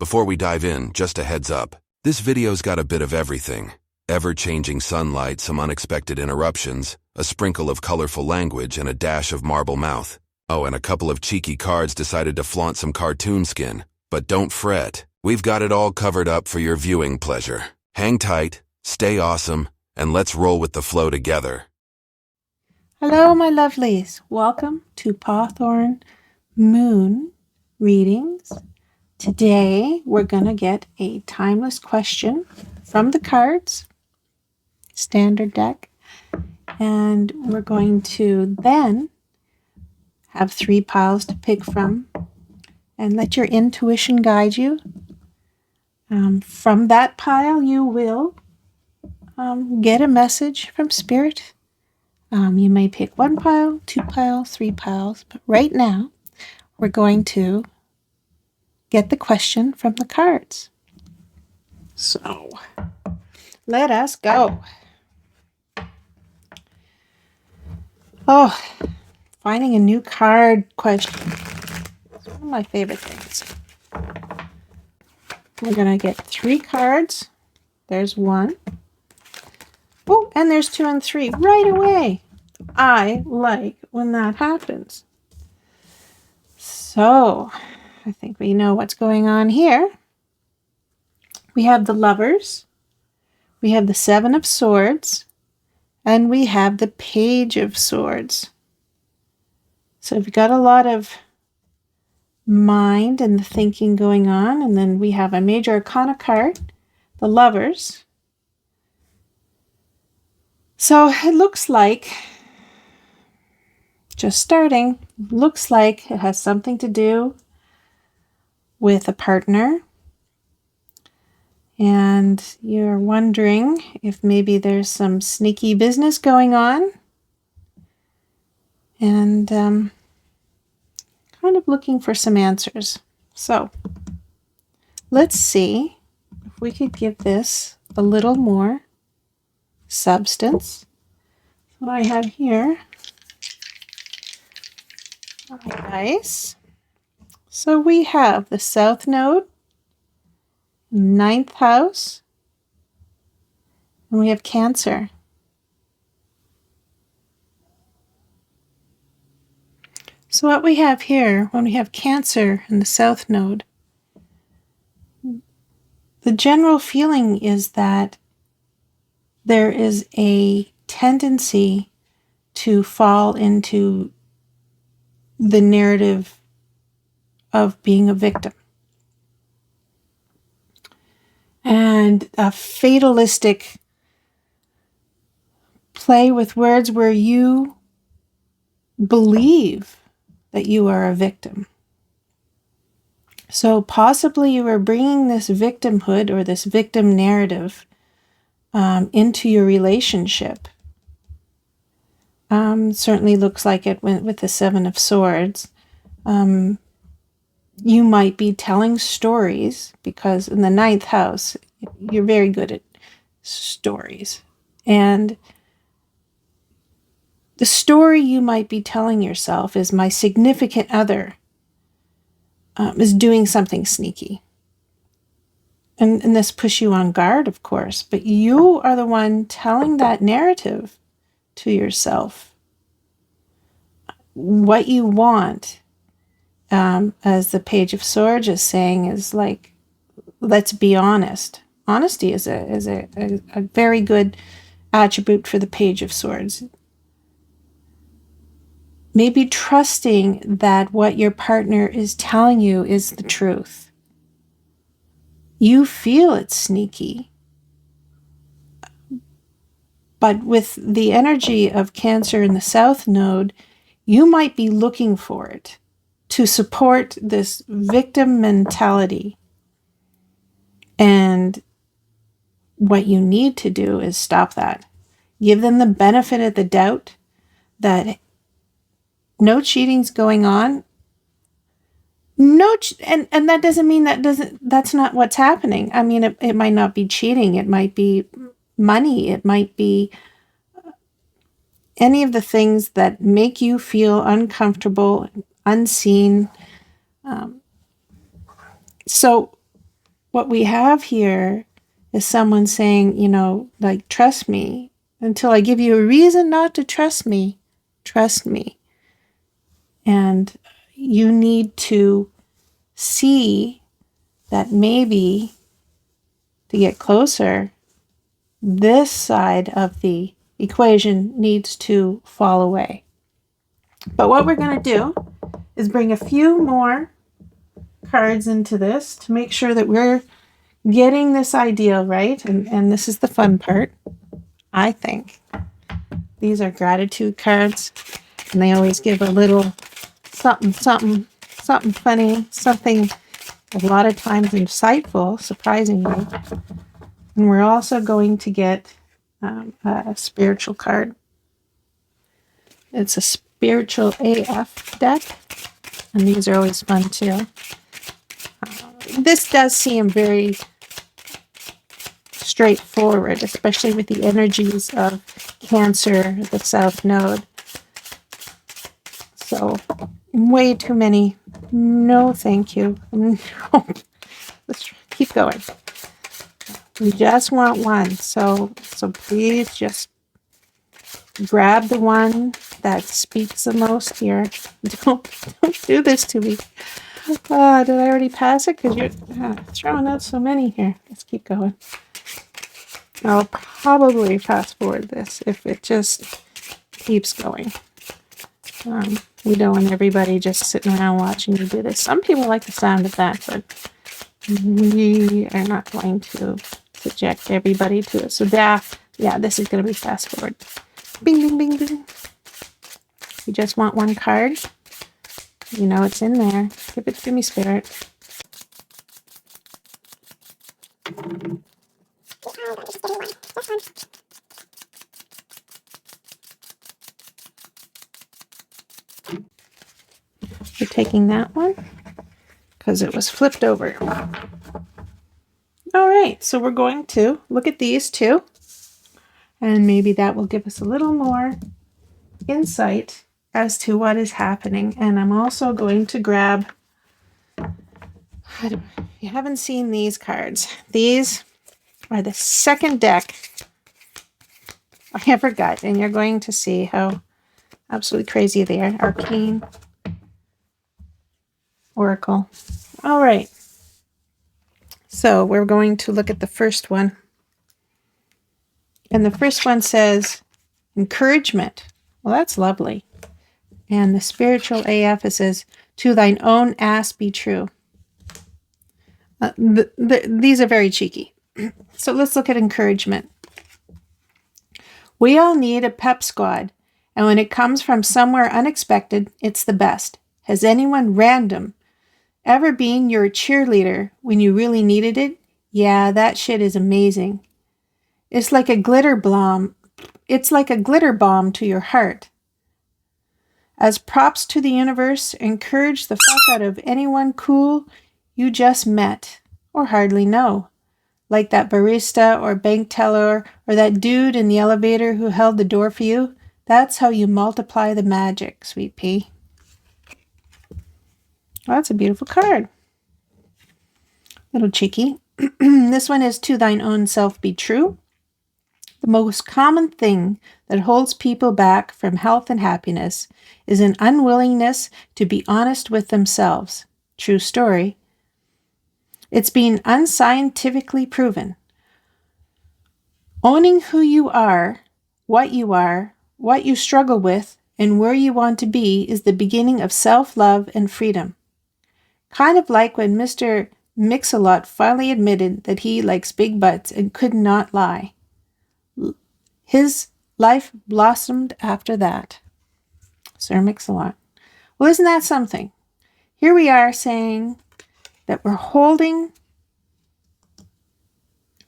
Before we dive in, just a heads up. This video's got a bit of everything. Ever-changing sunlight, some unexpected interruptions, a sprinkle of colorful language, and a dash of marble mouth. Oh, and a couple of cheeky cards decided to flaunt some cartoon skin. But don't fret. We've got it all covered up for your viewing pleasure. Hang tight, stay awesome, and let's roll with the flow together. Hello, my lovelies. Welcome to Pawthorn Moon readings. Today, we're going to get a timeless question from the cards, standard deck, and we're going to then have 3 piles to pick from and let your intuition guide you. From that pile, you will get a message from Spirit. You may pick 1 pile, 2 piles, 3 piles, but right now we're going to get the question from the cards. So, let us go. Oh, finding a new card question. It's one of my favorite things. We're going to get 3 cards. There's 1. Oh, and there's 2 and 3 right away. I like when that happens. So, I think we know what's going on here. We have the Lovers, we have the 7 of Swords, and we have the Page of Swords. So we've got a lot of mind and the thinking going on, and then we have a major arcana card, the Lovers. So it looks like, just starting, looks like it has something to do with a partner. And you're wondering if maybe there's some sneaky business going on. And kind of looking for some answers. So let's see if we could give this a little more substance. What I have here. Nice. So we have the South Node, 9th house, and we have Cancer. So what we have here, when we have Cancer in the South Node, the general feeling is that there is a tendency to fall into the narrative of being a victim. And a fatalistic play with words where you believe that you are a victim. So possibly you are bringing this victimhood or this victim narrative into your relationship. Certainly looks like it with the 7 of Swords. You might be telling stories because in the 9th house, you're very good at stories. And the story you might be telling yourself is my significant other is doing something sneaky. And this puts you on guard, of course, but you are the one telling that narrative to yourself. What you want, as the Page of Swords is saying, is like, let's be honest. Honesty is a very good attribute for the Page of Swords. Maybe trusting that what your partner is telling you is the truth. You feel it's sneaky. But with the energy of Cancer in the South Node, you might be looking for it to support this victim mentality. And what you need to do is stop that. Give them the benefit of the doubt that no cheating's going on. And that doesn't mean that's not what's happening. I mean, it might not be cheating. It might be money. It might be any of the things that make you feel uncomfortable, unseen. So what we have here is someone saying, you know, like, trust me. Until I give you a reason not to trust me, trust me. And you need to see that maybe to get closer, this side of the equation needs to fall away. But what we're going to do is bring a few more cards into this to make sure that we're getting this idea right. And this is the fun part, I think. These are gratitude cards, and they always give a little something funny, something a lot of times insightful, surprisingly. And we're also going to get a spiritual card. It's a spiritual AF deck, and these are always fun too. This does seem very straightforward, especially with the energies of Cancer, the South Node. So, way too many. No, thank you. No. Let's keep going. We just want one. So please just grab the one that speaks the most here. Don't do this to me. Oh, did I already pass it? Because you're throwing out so many here. Let's keep going. I'll probably fast forward this if it just keeps going. We don't want everybody just sitting around watching you do this. Some people like the sound of that, but we are not going to subject everybody to it. So yeah, this is going to be fast forward. Bing, bing, bing, bing. You just want one card. You know it's in there. Give it to me, Spirit. We're taking that one because it was flipped over. All right, so we're going to look at these two, and maybe that will give us a little more insight as to what is happening. And I'm also going to grab, if you haven't seen these cards, these are the second deck I ever got, and you're going to see how absolutely crazy they are. Arcane Oracle. All right. So we're going to look at the first one. And the first one says encouragement. Well, that's lovely. And the spiritual AF, it says, to thine own ass be true. These are very cheeky. So let's look at encouragement. We all need a pep squad. And when it comes from somewhere unexpected, it's the best. Has anyone random ever been your cheerleader when you really needed it? Yeah, that shit is amazing. It's like a glitter bomb. It's like a glitter bomb to your heart. As props to the universe, encourage the fuck out of anyone cool you just met or hardly know. Like that barista or bank teller or that dude in the elevator who held the door for you. That's how you multiply the magic, sweet pea. Well, that's a beautiful card. Little cheeky. This one is to thine own self be true. The most common thing that holds people back from health and happiness is an unwillingness to be honest with themselves. True story. It's been unscientifically proven. Owning who you are, what you struggle with, and where you want to be is the beginning of self-love and freedom. Kind of like when Mr. Mix-a-Lot finally admitted that he likes big butts and could not lie. His life blossomed after that. Sir Mix-a-Lot. Well, isn't that something? Here we are saying that we're holding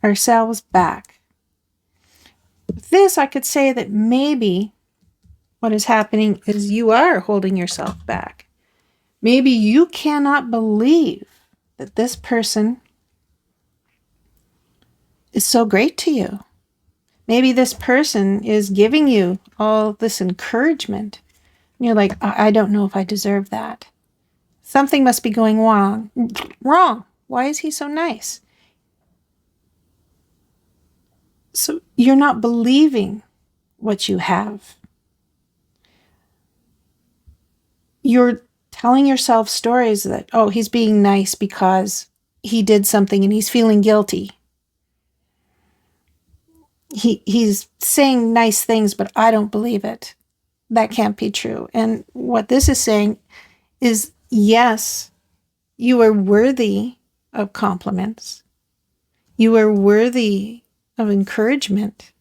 ourselves back. With this, I could say that maybe what is happening is you are holding yourself back. Maybe you cannot believe that this person is so great to you. Maybe this person is giving you all this encouragement. And you're like, I don't know if I deserve that. Something must be going wrong. Wrong. Why is he so nice? So you're not believing what you have. You're telling yourself stories that, oh, he's being nice because he did something and he's feeling guilty. He's saying nice things, but I don't believe it. That can't be true. And what this is saying is, yes, you are worthy of compliments. You are worthy of encouragement.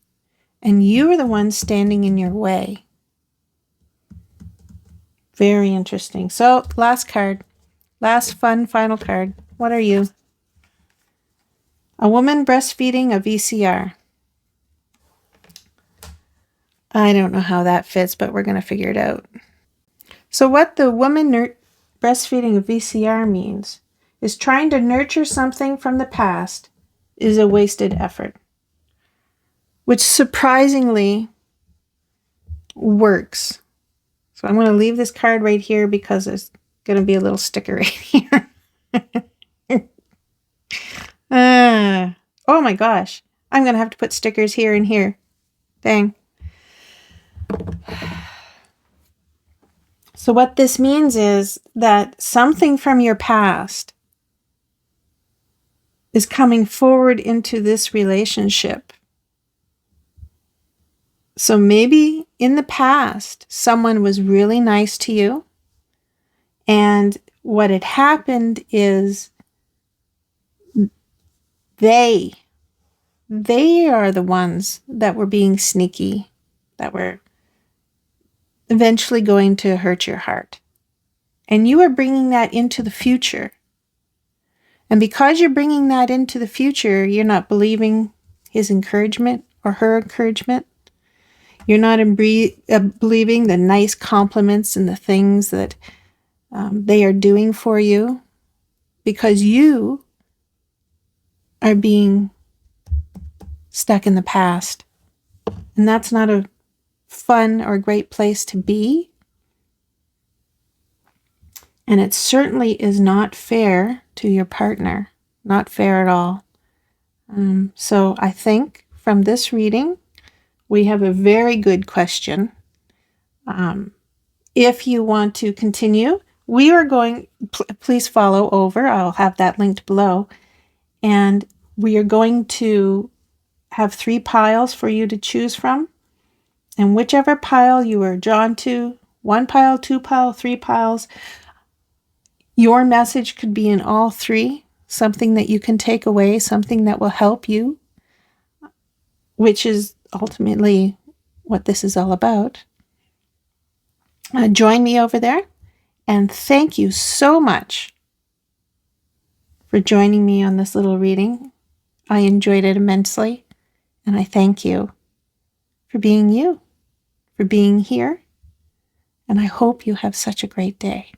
And you are the one standing in your way. Very interesting. So, last card. Last fun final card. What are you? A woman breastfeeding a VCR. I don't know how that fits, but we're going to figure it out. So what the woman breastfeeding a VCR means is trying to nurture something from the past is a wasted effort, which surprisingly works. So I'm going to leave this card right here because there's going to be a little sticker right here. Oh my gosh. I'm going to have to put stickers here and here. Dang. So what this means is that something from your past is coming forward into this relationship. So maybe in the past, someone was really nice to you. And what had happened is they are the ones that were being sneaky, that were eventually going to hurt your heart. And you are bringing that into the future. And because you're bringing that into the future, you're not believing his encouragement or her encouragement. You're not believing the nice compliments and the things that they are doing for you, because you are being stuck in the past. And that's not a fun or great place to be. And it certainly is not fair to your partner. Not fair at all. So I think from this reading, we have a very good question. If you want to continue, we are going, please follow over. I'll have that linked below. And we are going to have 3 piles for you to choose from. And whichever pile you are drawn to, 1 pile, 2 pile, 3 piles, your message could be in all 3, something that you can take away, something that will help you, which is ultimately what this is all about. Join me over there, and thank you so much for joining me on this little reading. I enjoyed it immensely, and I thank you for being you, for being here, and I hope you have such a great day.